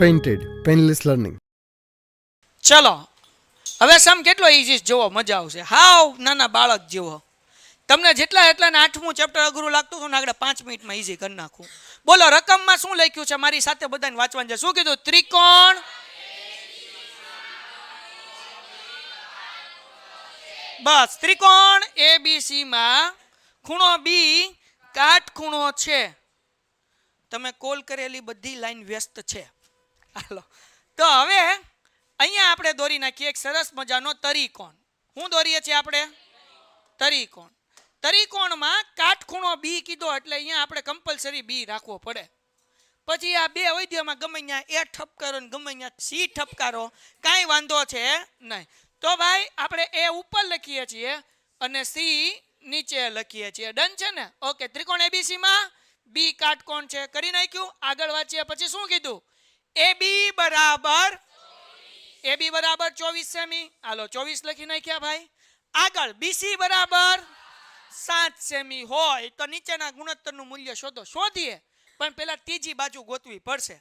Painted painless learning. ચલો હવે સમ કેટલો ઈઝી જોવો, મજા આવશે. હાવ નાના બાળક જેવો. તમને જેટલા એટલા ને 8મું ચેપ્ટર અઘરું લાગતું હતું ને આગળ 5 મિનિટમાં ઈઝી કરી નાખું. બોલો રકમમાં શું લખ્યું છે? મારી સાથે બધાને વાંચવાનું છે. શું કીધું? ત્રિકોણ બસ ત્રિકોણ ABC માં ખૂણો B કાટખૂણો છે. તમે કોલ કરેલી બધી લાઈન વ્યસ્ત છે. હાલો તો હવે અહીંયા આપણે દોરી નાખીએ એક સરસ મજાનો તરિકોણ. શું દોરીએ છીએ આપણે? તરિકોણ. તરિકોણમાં કાટખૂણો B કીધો એટલે અહીંયા આપણે કમ્પલસરી B રાખવો પડે. પછી આ બે વૈદ્યમાં ગમે ત્યાં A ઠપકારો ને ગમે ત્યાં C ઠપકારો, કાંઈ વાંધો છે નહીં. તો ભાઈ આપણે A ઉપર લખીએ છીએ અને C નીચે લખીએ છીએ. ડન છે ને? ઓકે. ત્રિકોણ ABC માં B કાટકોણ છે. કરી નાખ્યું. આગળ વાંચીએ પછી શું કીધું? AB બરાબર 24 સેમી. હાલો 24 લખી નાખ્યા ભાઈ. આગળ BC બરાબર 7 સેમી હોય તો નીચેના ગુણોત્તરનું મૂલ્ય શોધો. શોધીએ પણ પેલા ત્રીજી બાજુ ગોતવી પડશે.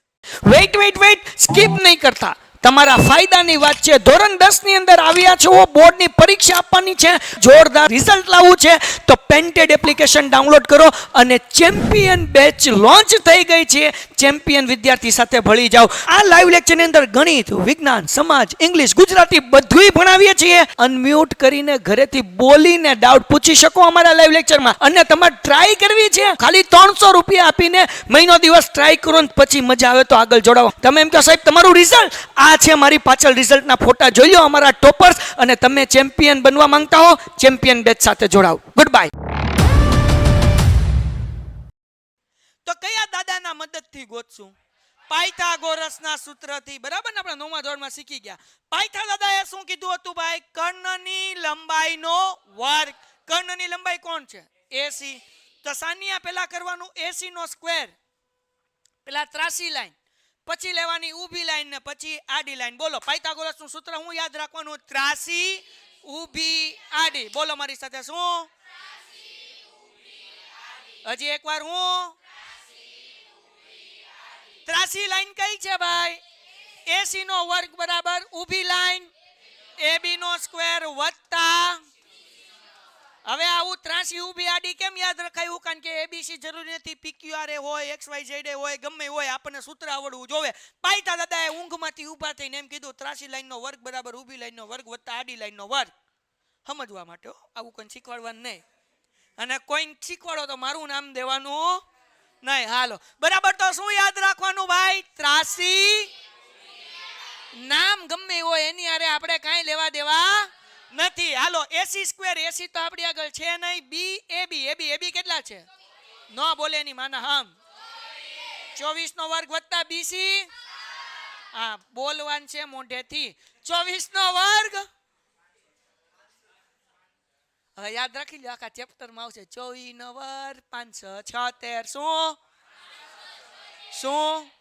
વેઇટ સ્કીપ નહીં કરતા. તમારા ફાયદાની વાત છે. ધોરણ 10 ની અંદર આવ્યા છો, બોર્ડની પરીક્ષા આપવાની છે, જોરદાર રિઝલ્ટ લાવવું છે તો પેન્ટેડ એપ્લિકેશન ડાઉનલોડ કરો અને ચેમ્પિયન બેચ લોન્ચ થઈ ગઈ છે. ચેમ્પિયન વિદ્યાર્થી સાથે ભળી જાઓ. આ લાઈવ લેક્ચરની અંદર ગણિત, વિજ્ઞાન, સમાજ, ઇંગ્લિશ, ગુજરાતી બધુંય ભણાવીએ છીએ. અનમ્યુટ કરીને ઘરેથી બોલીને ડાઉટ પૂછી શકો અમારા લાઈવ લેક્ચરમાં. અને તમારે ટ્રાય કરવી છે, ખાલી 300 રૂપિયા આપીને મહિનો દિવસ ટ્રાય કરો ને પછી મજા આવે તો આગળ જોડાવો. તમે એમ કહો સાહેબ તમારું રિઝલ્ટ આ છે, મારી પાછળ રિઝલ્ટના ફોટા જોઈ લો અમારા ટોપર્સ, અને તમે ચેમ્પિયન બનવા માંગતા હો ચેમ્પિયન બેચ સાથે જોડાઓ. Good bye. તો કયા દાદાના મદદથી ગોતશું? પાયથાગોરસના સૂત્રથી. બરાબર ને? આપણે 9મા ધોરણમાં શીખી ગયા. પાયથા દાદાએ શું કીધું હતું ભાઈ? કર્ણની લંબાઈનો વર્ગ. કર્ણની લંબાઈ કોણ છે? AC. તો સાનિયા પહેલા કરવાનું AC નો સ્ક્વેર, પેલા ત્રાસી લાઈન, પછી લેવાની ઊભી લાઈન ને પછી આડી લાઈન. બોલો પાયથાગોરસનું સૂત્ર હું યાદ રાખવાનું? ત્રાસી ઊભી આડી. બોલો મારી સાથે. શું? હજી એકવાર. હું ત્રાસી લાઈન કઈ છે ભાઈ? AC નો વર્ગ બરાબર ઊભી લાઈન AB નો સ્ક્વેર વત્તા. હવે આવું ત્રાસી ઊભી આડી કેમ યાદ રખાયું? કારણ કે ABC જરૂરી નથી, PQR હોય, XYZ હોય, ગમે હોય, આપણને સૂત્ર આવડવું જોવે. પાયથા દાદાએ ઊંઘમાંથી ઊભા થઈને એમ કીધું ત્રાસી લાઈનનો વર્ગ બરાબર ઊભી લાઈનનો વર્ગ વત્તા આડી લાઈનનો વર્ગ. સમજવા માટે આવું કોઈ શીખવાડવાનું નહીં. અને કોઈ શીખવાડો તો મારું નામ દેવાનું નહીં. હાલો બરાબર. તો શું યાદ રાખવાનું ભાઈ? ત્રાસી. નામ ગમે હોય એની હારે આપણે કાંઈ લેવા દેવા નથી. હાલો AC સ્ક્વેર. AC તો આપણી આગળ છે નહીં. AB કેટલા છે? ન બોલે એની માના હમ 24 નો વર્ગ વત્તા BC. હા બોલવાન છે મોઢેથી. 24 નો વર્ગ. હવે યાદ રાખી લો, આખા ચેપ્ટરમાં આવશે. 24 નો વર્ગ 576. શું?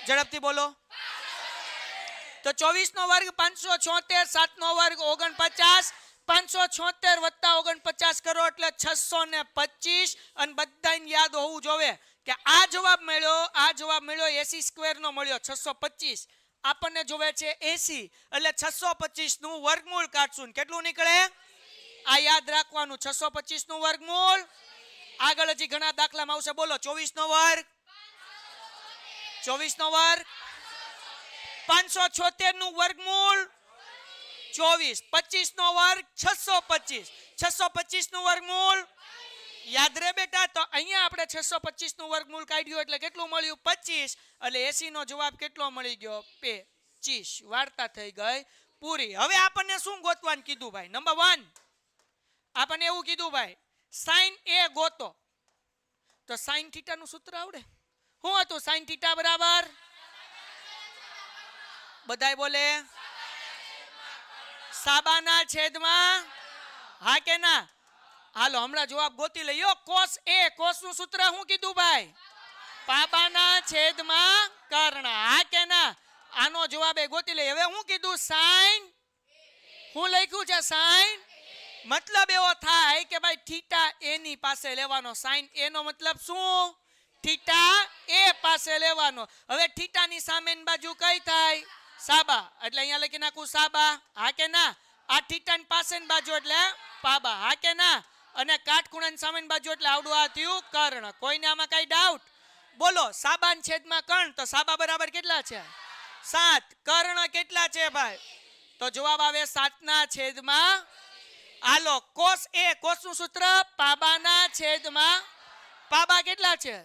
ઝડપથી બોલો. તો 24 નો વર્ગ 576, 7 નો વર્ગ 49, 576 વત્તા 49 કરો એટલે 625. અને બધાને યાદ હોવું જોવે કે આ જવાબ મળ્યો AC સ્ક્વેર નો મળ્યો 625. આપણને જોવે છે AC એટલે 625 નું વર્ગમૂળ કાઢશું. કેટલું નીકળે? આ યાદ રાખવાનું. 625 નું વર્ગમૂળ. આગળ હજી ઘણા દાખલામાં આવશે. બોલો 24 નો વર્ગ 576 નું વર્ગમૂળ 24. 25 નો વર્ગ 625. 625 નું વર્ગમૂળ યાદ રે બેટા. તો અહીંયા આપણે 625 નું વર્ગમૂળ કાઢ્યું એટલે કેટલું મળ્યું? 25. એટલે AC નો જવાબ કેટલો મળી ગયો? 25. વાર્તા થઈ ગઈ પૂરી. હવે આપણને શું ગોતવાનું કીધું ભાઈ? નંબર 1 આપણને એવું કીધું ભાઈ sin A ગોતો. તો sin θ નું સૂત્ર આવડે? શું હતું? sin θ બરાબર બધાય બોલે સાબાના છેદમાં. હા કે ના? હાલો હમણાં જવાબ ગોતી લઈયો. cos A. cos નું સૂત્ર શું કીધું ભાઈ? પાબાના છેદમાં કર્ણ. હા કે ના? આનો જવાબ એ ગોતી લઈએ. હવે શું કીધું? sin. શું લખ્યું છે? sin. મતલબ એવો થાય કે ભાઈ θ A ની પાસે લેવાનો. sin A નો મતલબ શું? θ A પાસે પાસે લેવાનો. હવે થીટાની સામેની બાજુ કઈ થાય? સાબા. એટલે અહીંયા લખી નાખું સાબા. હા કે ના? આ થીટાની પાસેની બાજુ એટલે પાબા. હા કે ના? અને કાટખૂણાની સામેની બાજુ એટલે આવડું આ થયું કર્ણ. કોઈને આમાં કઈ ડાઉટ? બોલો, સાબાન છેદમાં કર્ણ, તો સાબા બરાબર કેટલા છે? 7. કર્ણ કેટલા છે ભાઈ? તો જવાબ આવે 7 ના છેદમાં. હાલો, કોસ એ કોસનું સૂત્ર પાબાના છેદમાં પાબા કેટલા છે?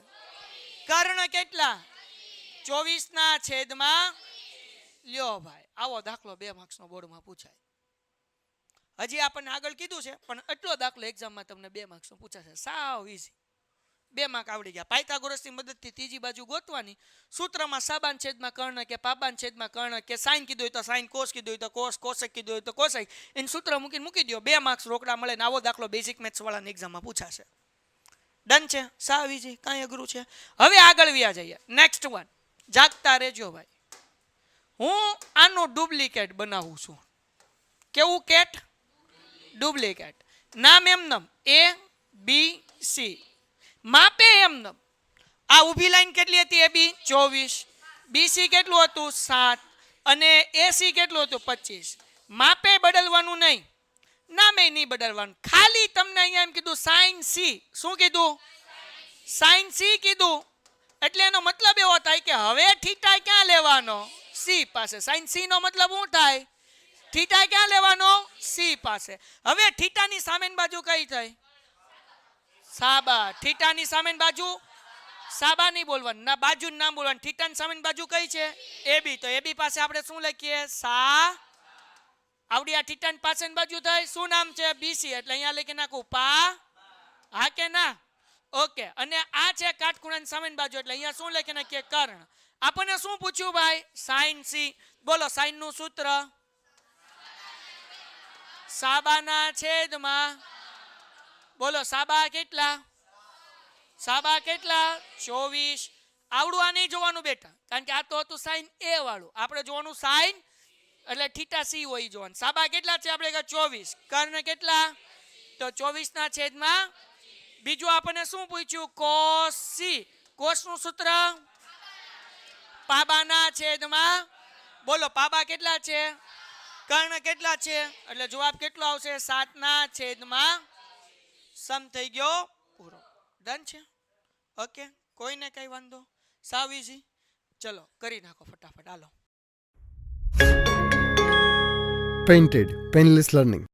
કર્ણ કેટલા? 24 ના છેદમાં. લ્યો ભાઈ, આવો દાખલો 2 માર્ક્સનો બોર્ડમાં પૂછાય. હજી આપણને આગળ કીધું છે, પણ એટલો દાખલો એક્ઝામમાં તમને 2 માર્ક્સનો પૂછાશે. સાવ ઈઝી. 2 માર્ક આવડી ગયા. પાયથાગોરસની મદદથી ત્રીજી બાજુ ગોતવાની. સૂત્રમાં સાબાન છેદમાં કર્ણ કે પાબાન છેદમાં કર્ણ કે સાઈન કીધું હોય તો સાઈન, કોસ કીધું હોય તો કોસ, કોસેક કીધું હોય તો કોસેક, એને સૂત્ર મૂકીને મૂકી દો. 2 માર્ક્સ રોકડા મળે ને આવો દાખલો બેઝિક મેથ્સ વાળાની એક્ઝામમાં પૂછાશે. ડન છે? સાવ ઈઝી, કાંઈ અઘરું છે? હવે આગળ વ્યા જઈએ. Next one. જાગતા રહેજો ભાઈ. હું આનું ડુપ્લિકેટ બનાવું છું. કેવું કેટ? ડુપ્લિકેટ. નામ એમનેમ A B C. માપે એમનેમ. આ ઊભી લાઈન કેટલી હતી? AB 24. BC કેટલું હતું? 7. અને AC કેટલું હતું? 25. માપે બદલવાનું નહીં, નામે નહીં બદલવાનું. ખાલી તમને અહીંયા એમ કીધું sin C. શું કીધું? sin C કીધું. એટલે એનો મતલબ એવો થાય કે હવે થીટા ક્યાં લેવાનો? C પાસે. sin C નો મતલબ શું થાય? થીટા ક્યાં લેવાનો? C પાસે. હવે થીટાની સામેની બાજુ કઈ થઈ? સાબા. થીટાની સામેની બાજુ સાબા નહીં બોલવાનું, ના બાજુનું નામ બોલવાનું. થીટાની સામેની બાજુ કઈ છે? AB. તો AB પાસે આપણે શું લખીએ? સા. આવડી આ થીટાની પાસેની બાજુ થઈ. શું નામ છે? BC. એટલે અહીંયા લખી નાખું પા. હા કે ના? ઓકે. અને આ છે કાટખૂણાની સામેની બાજુ, એટલે અહીંયા શું લખી નાખીએ? કર્ણ. આપણને શું પૂછ્યું ભાઈ? sin C. બોલો, sin નું સૂત્ર સાબાના છેદમાં. બોલો, સાબા કેટલા? સાબા કેટલા? 24. આવડું આ નહીં જોવાનું બેટા, કારણ કે આ તો હતું sin A વાળું. આપણે જોવાનું sin એટલે થીટા C હોય જોવાનું. સાબા કેટલા છે? આપણે 24. કર્ણ કેટલા? તો 24 ના છેદમાં. બીજું આપણને શું પૂછ્યું? cos C. cos નું સૂત્ર પાબાના છેદમાં. બોલો, પાબા કેટલા છે? કર્ણ કેટલા છે? એટલે જવાબ કેટલો આવશે? 7 ના છેદમાં. સમ થઈ ગયો પૂરો. ડન છે? ઓકે. કોઈને કઈ વાંધો? સાવ ઈઝી. ચલો કરી નાખો ફટાફટ. હાલો. Painted Painless Learning.